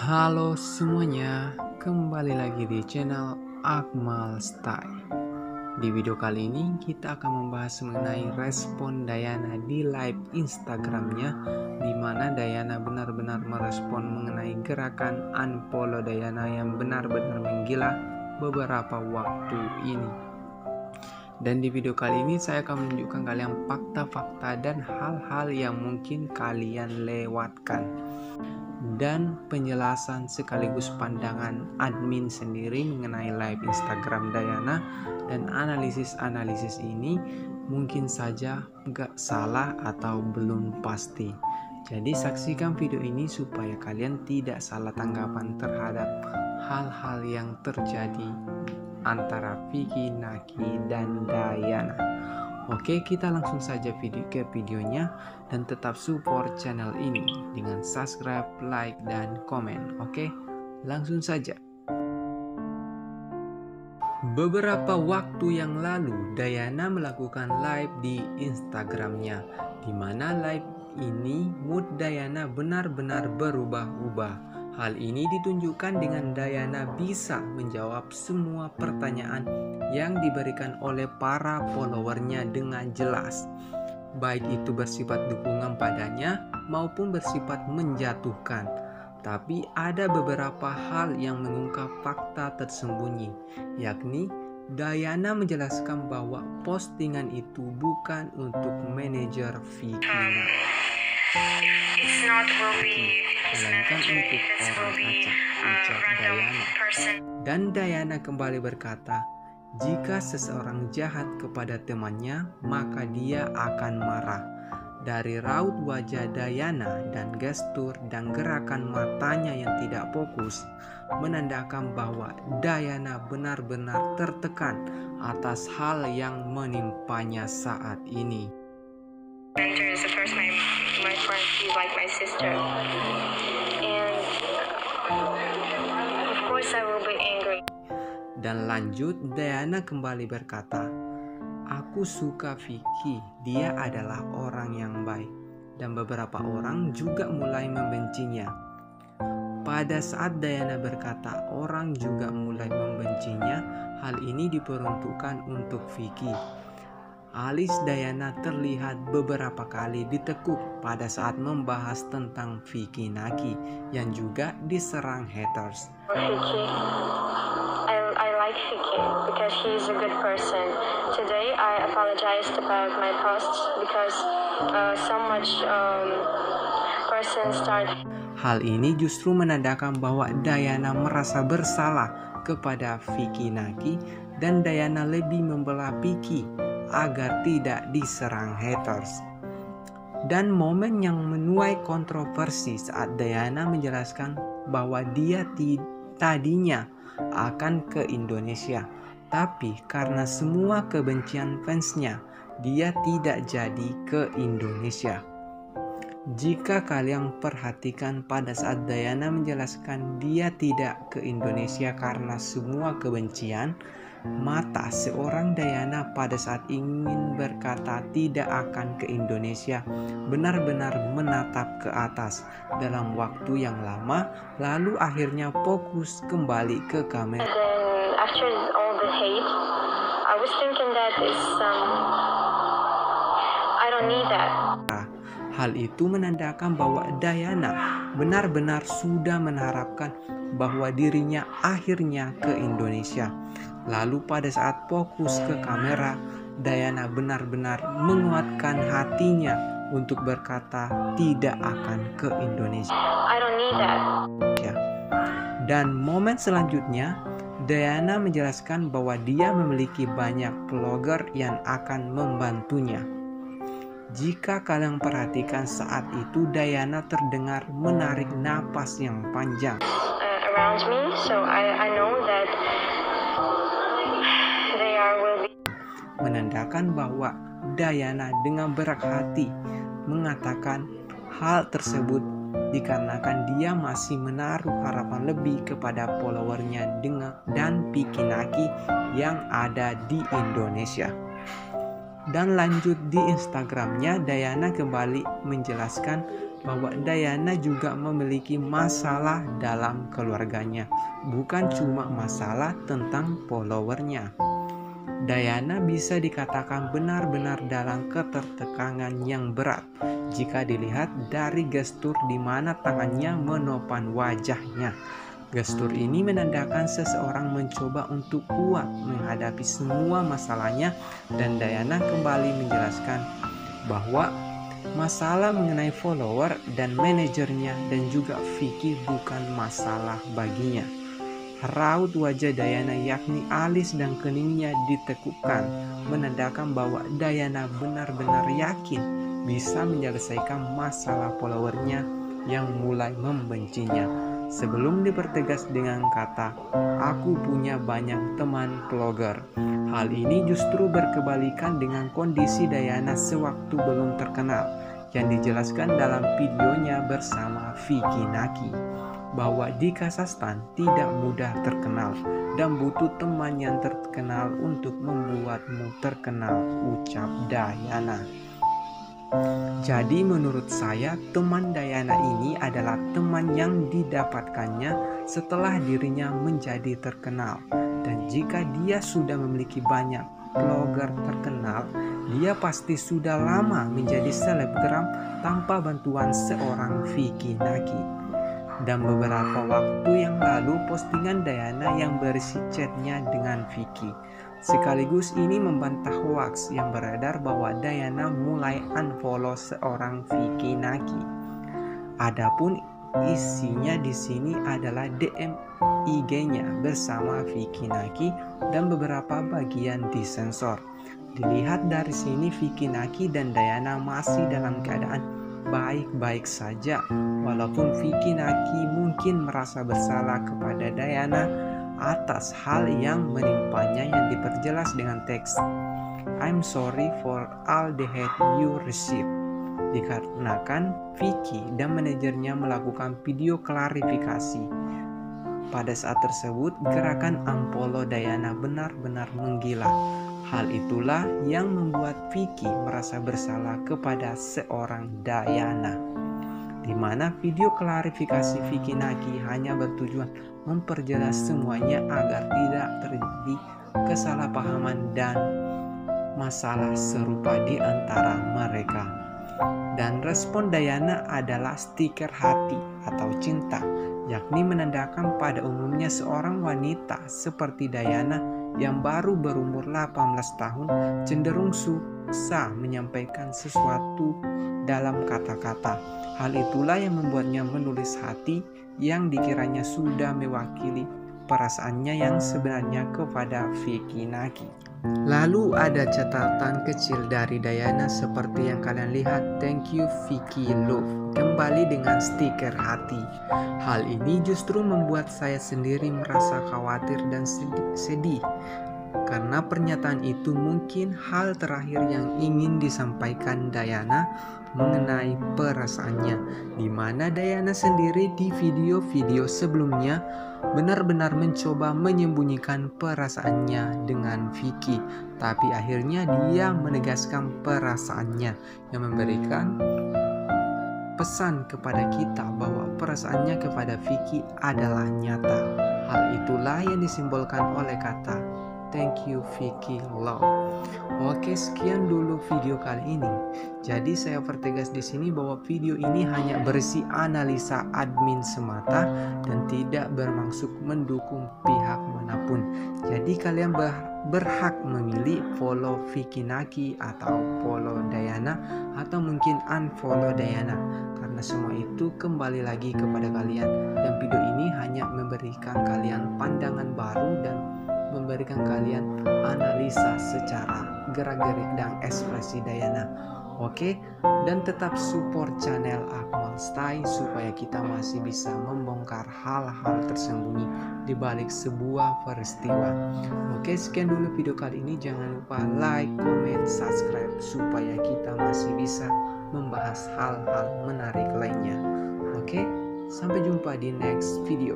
Halo semuanya, kembali lagi di channel Akmal Style. Di video kali ini kita akan membahas mengenai respon Dayana di live Instagramnya, di mana Dayana benar-benar merespon mengenai gerakan unfollow Dayana yang benar-benar menggila beberapa waktu ini. Dan di video kali ini saya akan menunjukkan kalian fakta-fakta dan hal-hal yang mungkin kalian lewatkan, dan penjelasan sekaligus pandangan admin sendiri mengenai live Instagram Dayana. Dan analisis-analisis ini mungkin saja gak salah atau belum pasti. Jadi saksikan video ini supaya kalian tidak salah tanggapan terhadap hal-hal yang terjadi antara Vicky, Naki, dan Dayana. Oke, kita langsung saja ke videonya, dan tetap support channel ini dengan subscribe, like, dan komen. Oke, langsung saja. Beberapa waktu yang lalu, Dayana melakukan live di Instagramnya, di mana live ini mood Dayana benar-benar berubah-ubah. Hal ini ditunjukkan dengan Dayana bisa menjawab semua pertanyaan yang diberikan oleh para followernya dengan jelas, baik itu bersifat dukungan padanya maupun bersifat menjatuhkan. Tapi ada beberapa hal yang mengungkap fakta tersembunyi, yakni Dayana menjelaskan bahwa postingan itu bukan untuk manajer Vicky, melainkan untuk orang acak, ucap Dayana. Dan Dayana kembali berkata, jika seseorang jahat kepada temannya, maka dia akan marah. Dari raut wajah Dayana dan gestur dan gerakan matanya yang tidak fokus, menandakan bahwa Dayana benar-benar tertekan atas hal yang menimpanya saat ini. My friend, she's like my sister, and of course I will be angry. Dan lanjut, Dayana kembali berkata, aku suka Vicky, dia adalah orang yang baik, dan beberapa orang juga mulai membencinya. Pada saat Dayana berkata orang juga mulai membencinya, hal ini diperuntukkan untuk Vicky. Alis Dayana terlihat beberapa kali ditekuk pada saat membahas tentang Vicky Naki yang juga diserang haters. Vicky, I like Vicky because he's a good person. Today I apologized about my posts because so much person start. Hal ini justru menandakan bahwa Dayana merasa bersalah kepada Vicky Naki, dan Dayana lebih membela Vicky agar tidak diserang haters. Dan momen yang menuai kontroversi saat Dayana menjelaskan bahwa dia tadinya akan ke Indonesia, tapi karena semua kebencian fansnya, dia tidak jadi ke Indonesia. Jika kalian perhatikan pada saat Dayana menjelaskan dia tidak ke Indonesia karena semua kebencian, mata seorang Dayana pada saat ingin berkata tidak akan ke Indonesia benar-benar menatap ke atas dalam waktu yang lama, lalu akhirnya fokus kembali ke kamera. And then after all the hate, I was thinking that I don't need that. Hal itu menandakan bahwa Dayana benar-benar sudah mengharapkan bahwa dirinya akhirnya ke Indonesia. Lalu pada saat fokus ke kamera, Dayana benar-benar menguatkan hatinya untuk berkata tidak akan ke Indonesia. I don't need that. Dan momen selanjutnya, Dayana menjelaskan bahwa dia memiliki banyak vlogger yang akan membantunya. Jika kalian perhatikan saat itu, Dayana terdengar menarik napas yang panjang. Around me, so I know that they will be. Menandakan bahwa Dayana dengan berat hati mengatakan hal tersebut dikarenakan dia masih menaruh harapan lebih kepada followernya dan Vicky Naki yang ada di Indonesia. Dan lanjut di Instagramnya, Dayana kembali menjelaskan bahwa Dayana juga memiliki masalah dalam keluarganya, bukan cuma masalah tentang followernya. Dayana bisa dikatakan benar-benar dalam ketertekangan yang berat jika dilihat dari gestur di mana tangannya menopang wajahnya. Gestur ini menandakan seseorang mencoba untuk kuat menghadapi semua masalahnya, dan Dayana kembali menjelaskan bahwa masalah mengenai follower dan manajernya dan juga Vicky bukan masalah baginya. Raut wajah Dayana yakni alis dan keningnya ditekukkan, menandakan bahwa Dayana benar-benar yakin bisa menyelesaikan masalah followernya yang mulai membencinya. Sebelum dipertegas dengan kata, "Aku punya banyak teman vlogger." Hal ini justru berkebalikan dengan kondisi Dayana sewaktu belum terkenal, yang dijelaskan dalam videonya bersama Vicky Naki, bahwa di Kazakhstan tidak mudah terkenal dan butuh teman yang terkenal untuk membuatmu terkenal, ucap Dayana. Jadi menurut saya, teman Dayana ini adalah teman yang didapatkannya setelah dirinya menjadi terkenal. Dan jika dia sudah memiliki banyak vlogger terkenal, dia pasti sudah lama menjadi selebgram tanpa bantuan seorang Vicky Naki. Dan beberapa waktu yang lalu postingan Dayana yang berisi chatnya dengan Vicky. Sekaligus ini membantah hoaks yang beredar bahwa Dayana mulai unfollow seorang Vicky Naki. Adapun isinya di sini adalah DM IG-nya bersama Vicky Naki dan beberapa bagian disensor. Dilihat dari sini, Vicky Naki dan Dayana masih dalam keadaan baik-baik saja, walaupun Vicky Naki mungkin merasa bersalah kepada Dayana atas hal yang menimpanya yang diperjelas dengan teks, "I'm sorry for all the hate you receive." Dikarenakan Vicky dan manajernya melakukan video klarifikasi. Pada saat tersebut, gerakan unfollow Dayana benar-benar menggila. Hal itulah yang membuat Vicky merasa bersalah kepada seorang Dayana, di mana video klarifikasi Vicky Naki hanya bertujuan memperjelas semuanya agar tidak terjadi kesalahpahaman dan masalah serupa di antara mereka. Dan respon Dayana adalah stiker hati atau cinta, yakni menandakan pada umumnya seorang wanita seperti Dayana yang baru berumur 18 tahun cenderung susah menyampaikan sesuatu dalam kata-kata. Hal itulah yang membuatnya menulis hati yang dikiranya sudah mewakili perasaannya yang sebenarnya kepada Vicky Naki. Lalu ada catatan kecil dari Dayana seperti yang kalian lihat, "Thank you Vicky Love," kembali dengan stiker hati. Hal ini justru membuat saya sendiri merasa khawatir dan sedih, karena pernyataan itu mungkin hal terakhir yang ingin disampaikan Dayana mengenai perasaannya, di mana Dayana sendiri di video-video sebelumnya benar-benar mencoba menyembunyikan perasaannya dengan Vicky, tapi akhirnya dia menegaskan perasaannya yang memberikan pesan kepada kita bahwa perasaannya kepada Vicky adalah nyata. Hal itulah yang disimbolkan oleh kata "Thank you Vicky Love." Oke, sekian dulu video kali ini. Jadi saya pertegas di sini bahwa video ini hanya berisi analisa admin semata dan tidak bermaksud mendukung pihak manapun. Jadi kalian berhak memilih follow Vicky Naki atau follow Dayana, atau mungkin unfollow Dayana, karena semua itu kembali lagi kepada kalian. Dan video ini hanya memberikan kalian pandangan baru dan memberikan kalian analisa secara gerak-gerik dan ekspresi Dayana. Oke, dan tetap support channel Akmal Stay supaya kita masih bisa membongkar hal-hal tersembunyi di balik sebuah peristiwa. Oke, sekian dulu video kali ini. Jangan lupa like, comment, subscribe supaya kita masih bisa membahas hal-hal menarik lainnya. Oke, sampai jumpa di next video.